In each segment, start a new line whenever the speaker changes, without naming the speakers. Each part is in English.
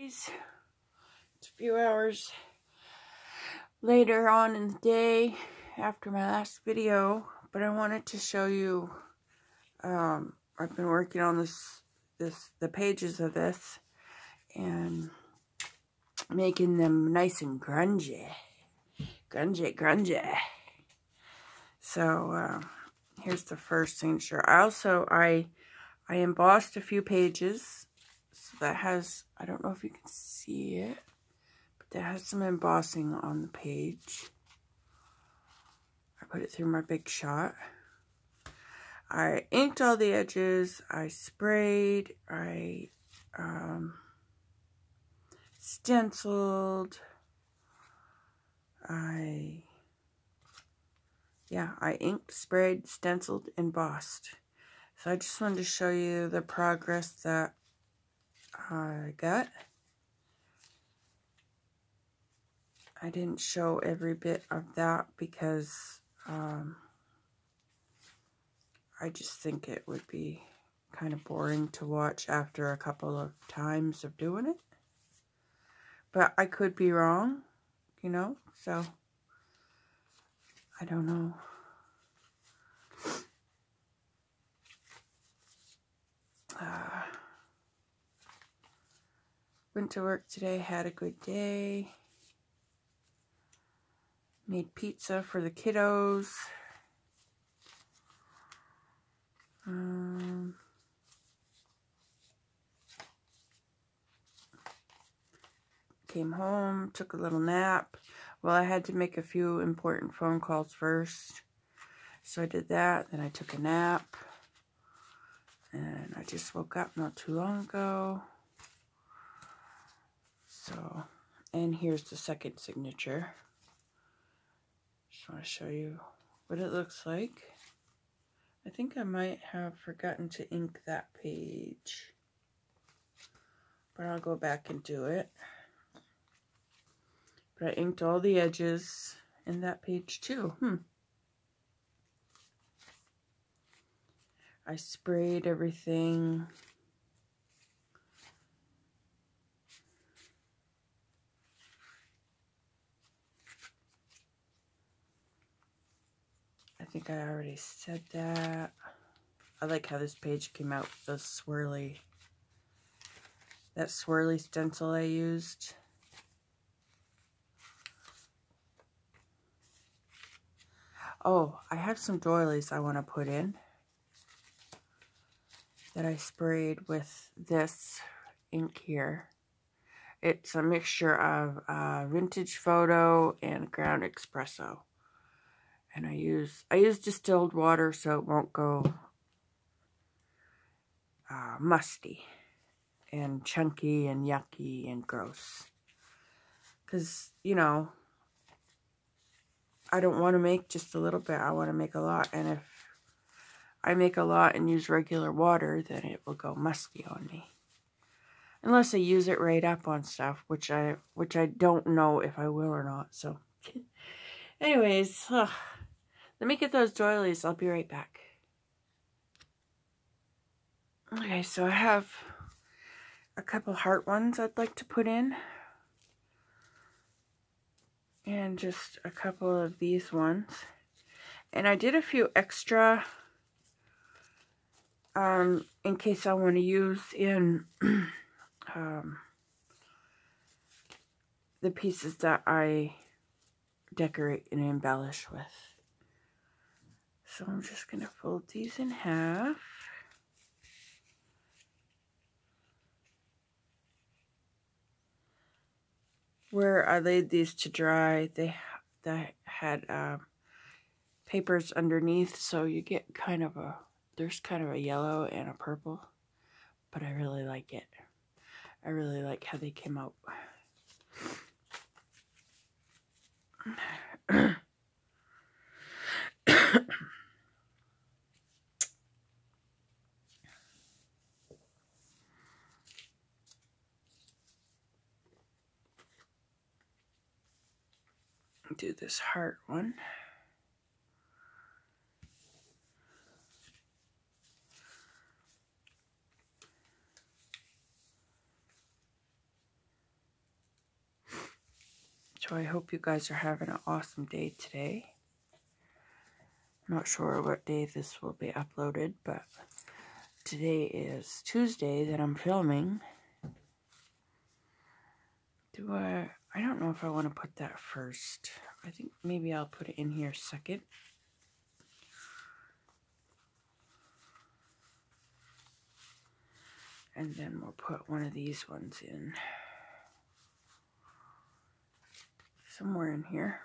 It's a few hours later on in the day after my last video, but I wanted to show you, I've been working on the pages of this and making them nice and grungy. So, here's the first signature. I embossed a few pages. So that has, I don't know if you can see it, but that has some embossing on the page. I put it through my big shot. I inked all the edges. I sprayed. I stenciled. I inked, sprayed, stenciled, embossed. So I just wanted to show you the progress that I got. I didn't show every bit of that because I just think it would be kind of boring to watch after a couple of times of doing it. But I could be wrong, you know, so I don't know. Went to work today, had a good day. Made pizza for the kiddos. Came home, took a little nap. Well, I had to make a few important phone calls first. So I did that, then I took a nap. And I just woke up not too long ago. So, and here's the second signature. Just want to show you what it looks like. I think I might have forgotten to ink that page. But I'll go back and do it. But I inked all the edges in that page too. I sprayed everything. I think I already said that. I like how this page came out with the swirly, that swirly stencil I used. Oh, I have some doilies I want to put in that I sprayed with this ink here. It's a mixture of vintage photo and ground espresso. And I use distilled water so it won't go musty and chunky and yucky and gross. Because, you know, I don't want to make just a little bit. I want to make a lot. And if I make a lot and use regular water, then it will go musty on me. Unless I use it right up on stuff, which I don't know if I will or not. So, anyways, let me get those doilies. I'll be right back. Okay, so I have a couple heart ones I'd like to put in. And just a couple of these ones. And I did a few extra in case I want to use in the pieces that I decorate and embellish with. So I'm just going to fold these in half. Where I laid these to dry, they had papers underneath, so you get kind of there's kind of a yellow and a purple, but I really like it. I really like how they came out. Do this heart one. So I hope you guys are having an awesome day today. I'm not sure what day this will be uploaded, but today is Tuesday that I'm filming. I don't know if I want to put that first. I think maybe I'll put it in here second. And then we'll put one of these ones in. Somewhere in here.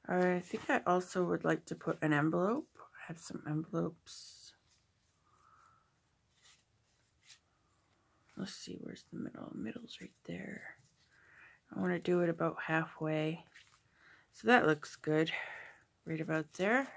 I think I also would like to put an envelope. I have some envelopes. Let's see, where's the middle? Middle's right there. I want to do it about halfway. So that looks good. Right about there.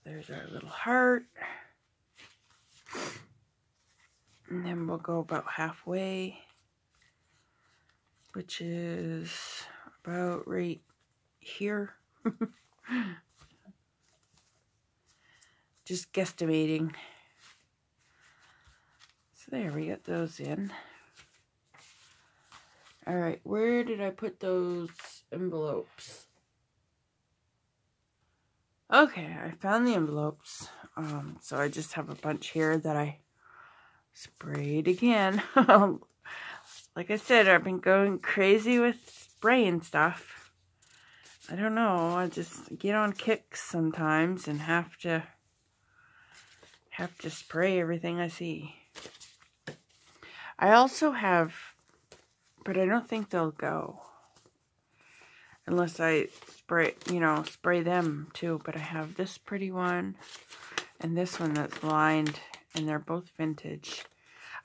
There's our little heart. And then we'll go about halfway, which is about right here. Just guesstimating. So there, we got those in. Alright, where did I put those envelopes? Okay, I found the envelopes. So I just have a bunch here that I sprayed again. Like I said, I've been going crazy with spraying stuff. I don't know, I just get on kicks sometimes and have to spray everything I see. I also have, but I don't think they'll go. Unless I spray them too. But I have this pretty one and this one that's lined, and they're both vintage.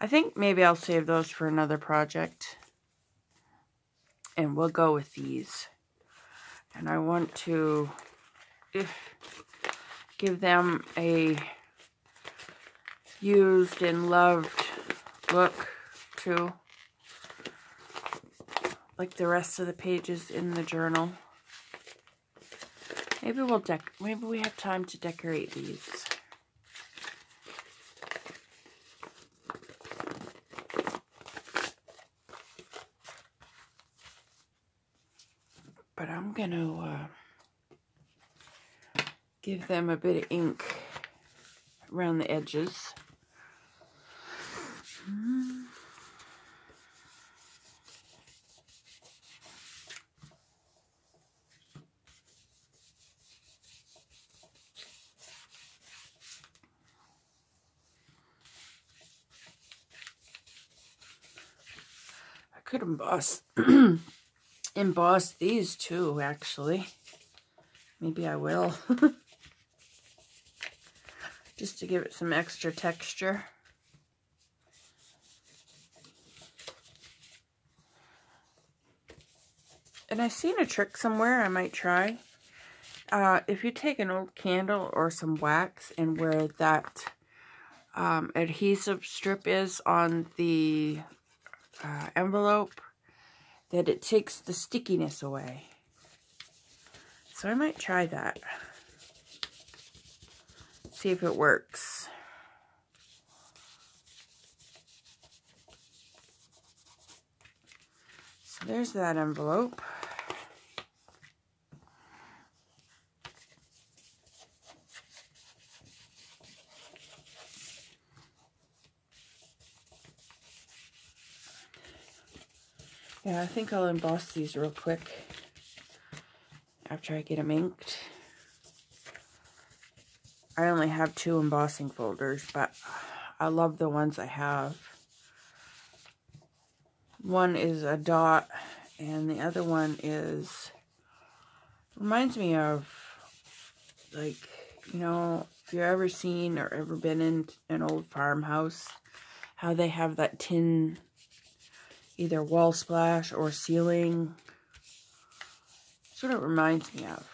I think maybe I'll save those for another project. And we'll go with these. And I want to give them a used and loved look too. Like the rest of the pages in the journal. Maybe maybe we have time to decorate these. But I'm gonna give them a bit of ink around the edges. I could emboss these too, actually. Maybe I will. Just to give it some extra texture. And I've seen a trick somewhere I might try. If you take an old candle or some wax and where that adhesive strip is on the envelope, that it takes the stickiness away. So I might try that. See if it works. So there's that envelope. Yeah, I think I'll emboss these real quick after I get them inked. I only have 2 embossing folders, but I love the ones I have. One is a dot, and the other one reminds me of, like, you know, if you've ever seen or ever been in an old farmhouse, how they have that tin, either wall splash or ceiling. That's what it reminds me of.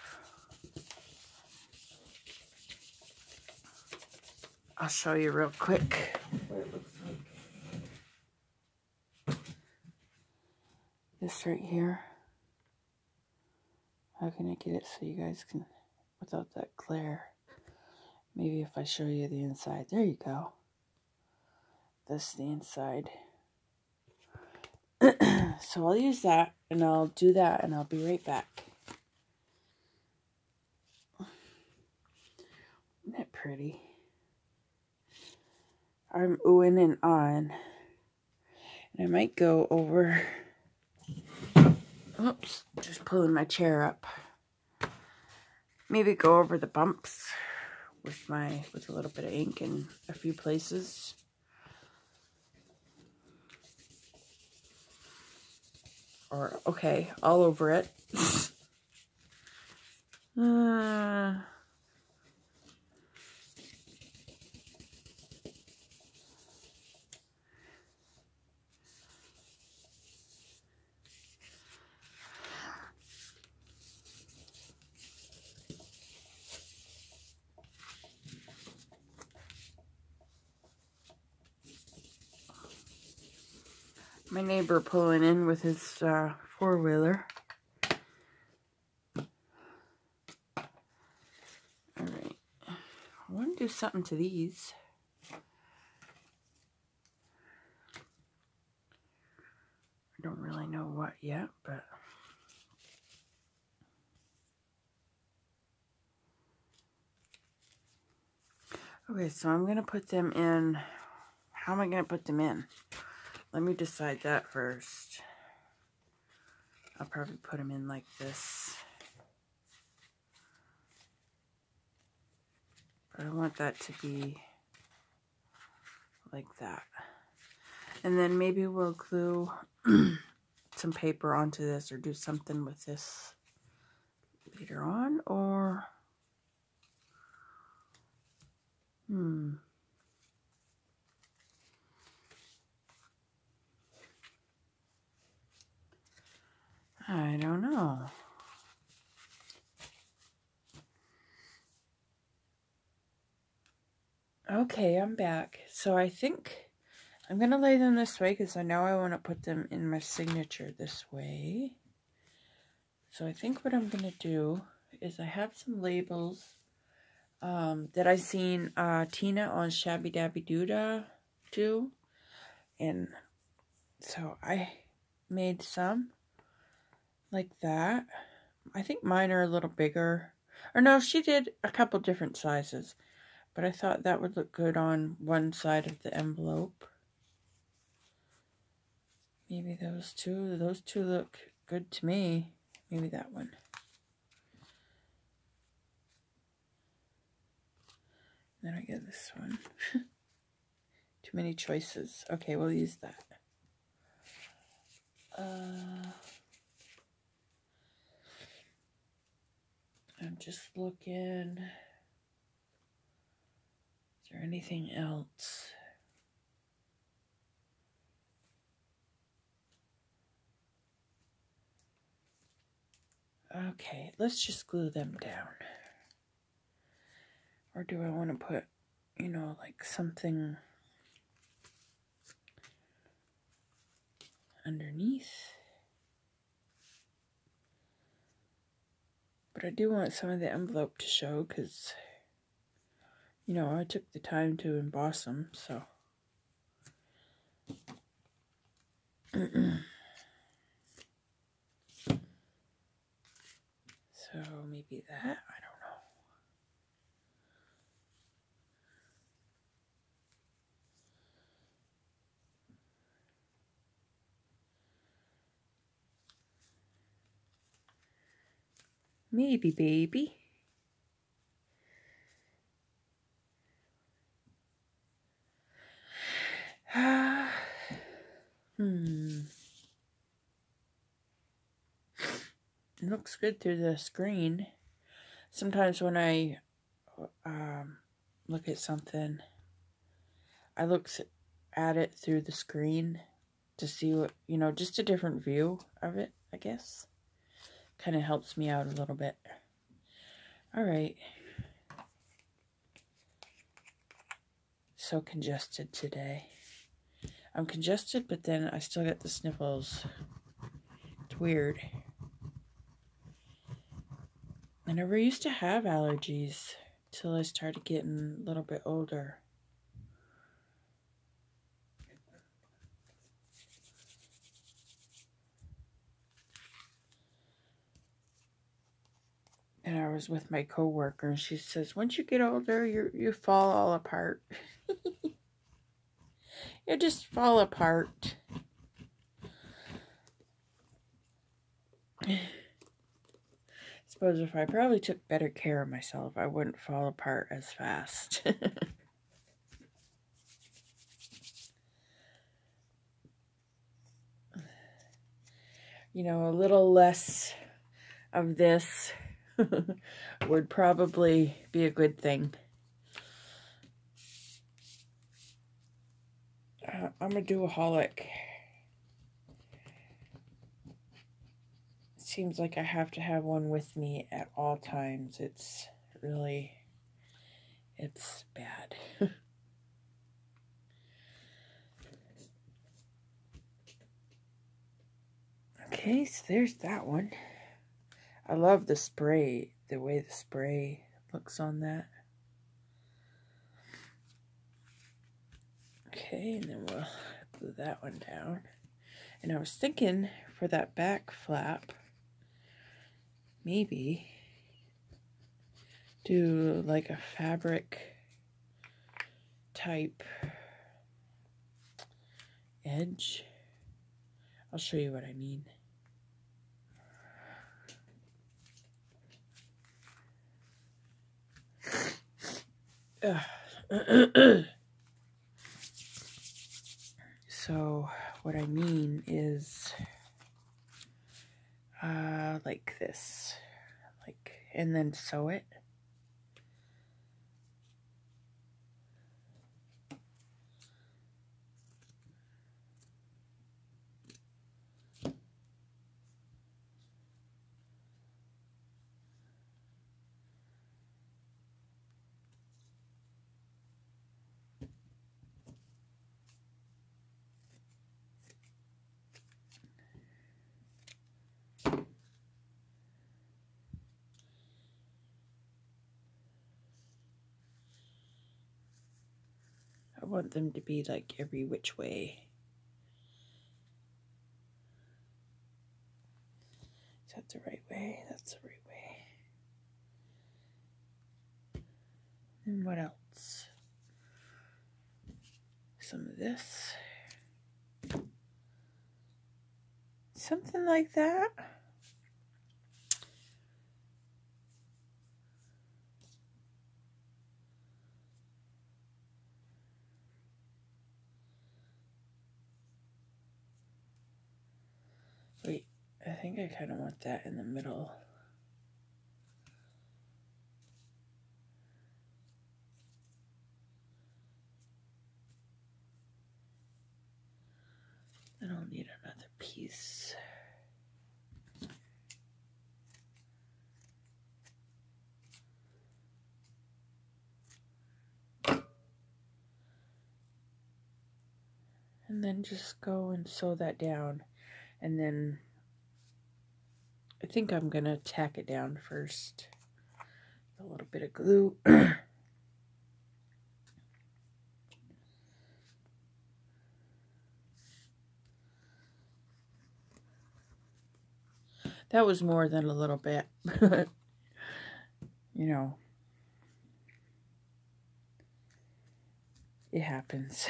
I'll show you real quick what it looks like. This right here. How can I get it so you guys can, without that glare? Maybe if I show you the inside. There you go. This is the inside. So I'll use that, and I'll do that, and I'll be right back. Isn't that pretty? I'm oohing and ahhing. And I might go over... Oops, just pulling my chair up. Maybe go over the bumps with a little bit of ink in a few places. Or, okay, all over it. My neighbor pulling in with his four-wheeler. Alright. I want to do something to these. I don't really know what yet, but... Okay, so I'm going to put them in... How am I going to put them in? Let me decide that first. I'll probably put them in like this. But I want that to be like that. And then maybe we'll glue some paper onto this or do something with this later on. Or... I don't know. Okay, I'm back. So I think I'm going to lay them this way because I know I want to put them in my signature this way. So I think what I'm going to do is I have some labels that I seen Tina on Shabby Dabby Doodah do. And so I made some like that. I think mine are a little bigger. Or no, she did a couple different sizes. But I thought that would look good on one side of the envelope. Maybe those two. Those two look good to me. Maybe that one. Then I get this one. Too many choices. Okay, we'll use that. I'm just looking. Is there anything else? Okay, let's just glue them down. Or do I want to put, you know, like something underneath? But I do want some of the envelope to show because, you know, I took the time to emboss them, so. So maybe that, I don't know. Maybe, baby. It looks good through the screen. Sometimes when I look at something, I look at it through the screen to see what, you know, just a different view of it, I guess. Kind of helps me out a little bit. All right. so congested today. I'm congested, but then I still get the sniffles. It's weird. I never used to have allergies till I started getting a little bit older. And I was with my coworker, and she says, once you get older, you fall all apart. You just fall apart. I suppose if I probably took better care of myself, I wouldn't fall apart as fast. You know, a little less of this would probably be a good thing. I'm a duoholic. Seems like I have to have one with me at all times. It's bad. Okay, so there's that one. I love the spray, the way the spray looks on that. Okay, and then we'll glue that one down. And I was thinking for that back flap, maybe do like a fabric type edge. I'll show you what I mean. So what I mean is like this, and then sew it. I want them to be like every which way. Is that the right way? That's the right way. And what else? Some of this. Something like that. Wait, I think I kind of want that in the middle. I don't need another piece. And then just go and sew that down. And then I think I'm going to tack it down first. A little bit of glue. That was more than a little bit. You know, it happens.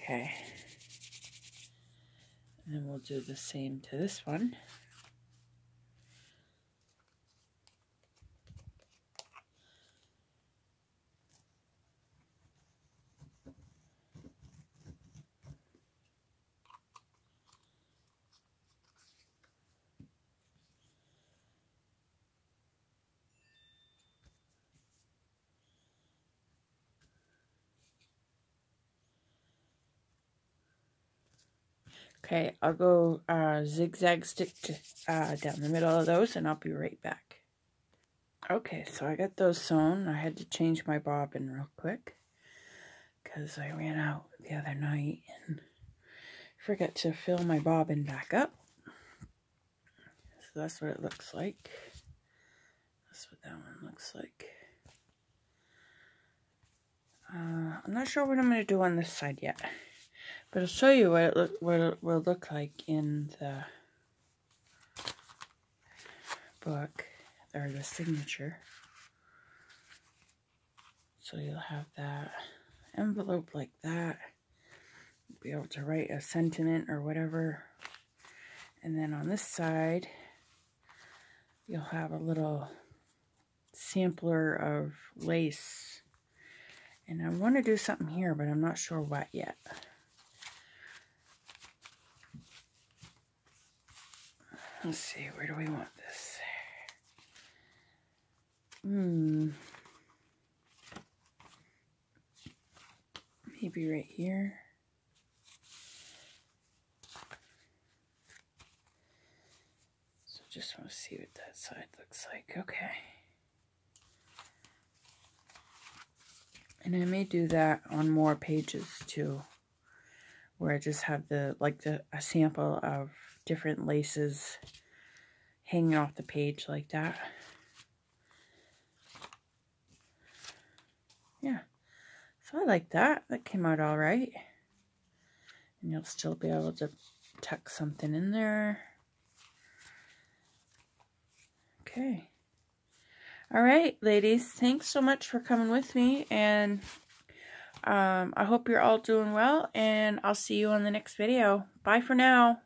Okay. And then we'll do the same to this one. Okay, I'll go zigzag stitch down the middle of those, and I'll be right back. Okay, so I got those sewn. I had to change my bobbin real quick because I ran out the other night and forgot to fill my bobbin back up. So that's what it looks like. That's what that one looks like. I'm not sure what I'm going to do on this side yet, but I'll show you what it will look like in the book, or the signature. So you'll have that envelope like that. You'll be able to write a sentiment or whatever. And then on this side, you'll have a little sampler of lace. And I want to do something here, but I'm not sure what yet. Let's see, where do we want this? Maybe right here. So just want to see what that side looks like. Okay. And I may do that on more pages too, where I just have a sample of different laces hanging off the page like that. Yeah, so I like that. That came out all right. And you'll still be able to tuck something in there. Okay. All right, ladies, thanks so much for coming with me, and I hope you're all doing well, and I'll see you on the next video. Bye for now.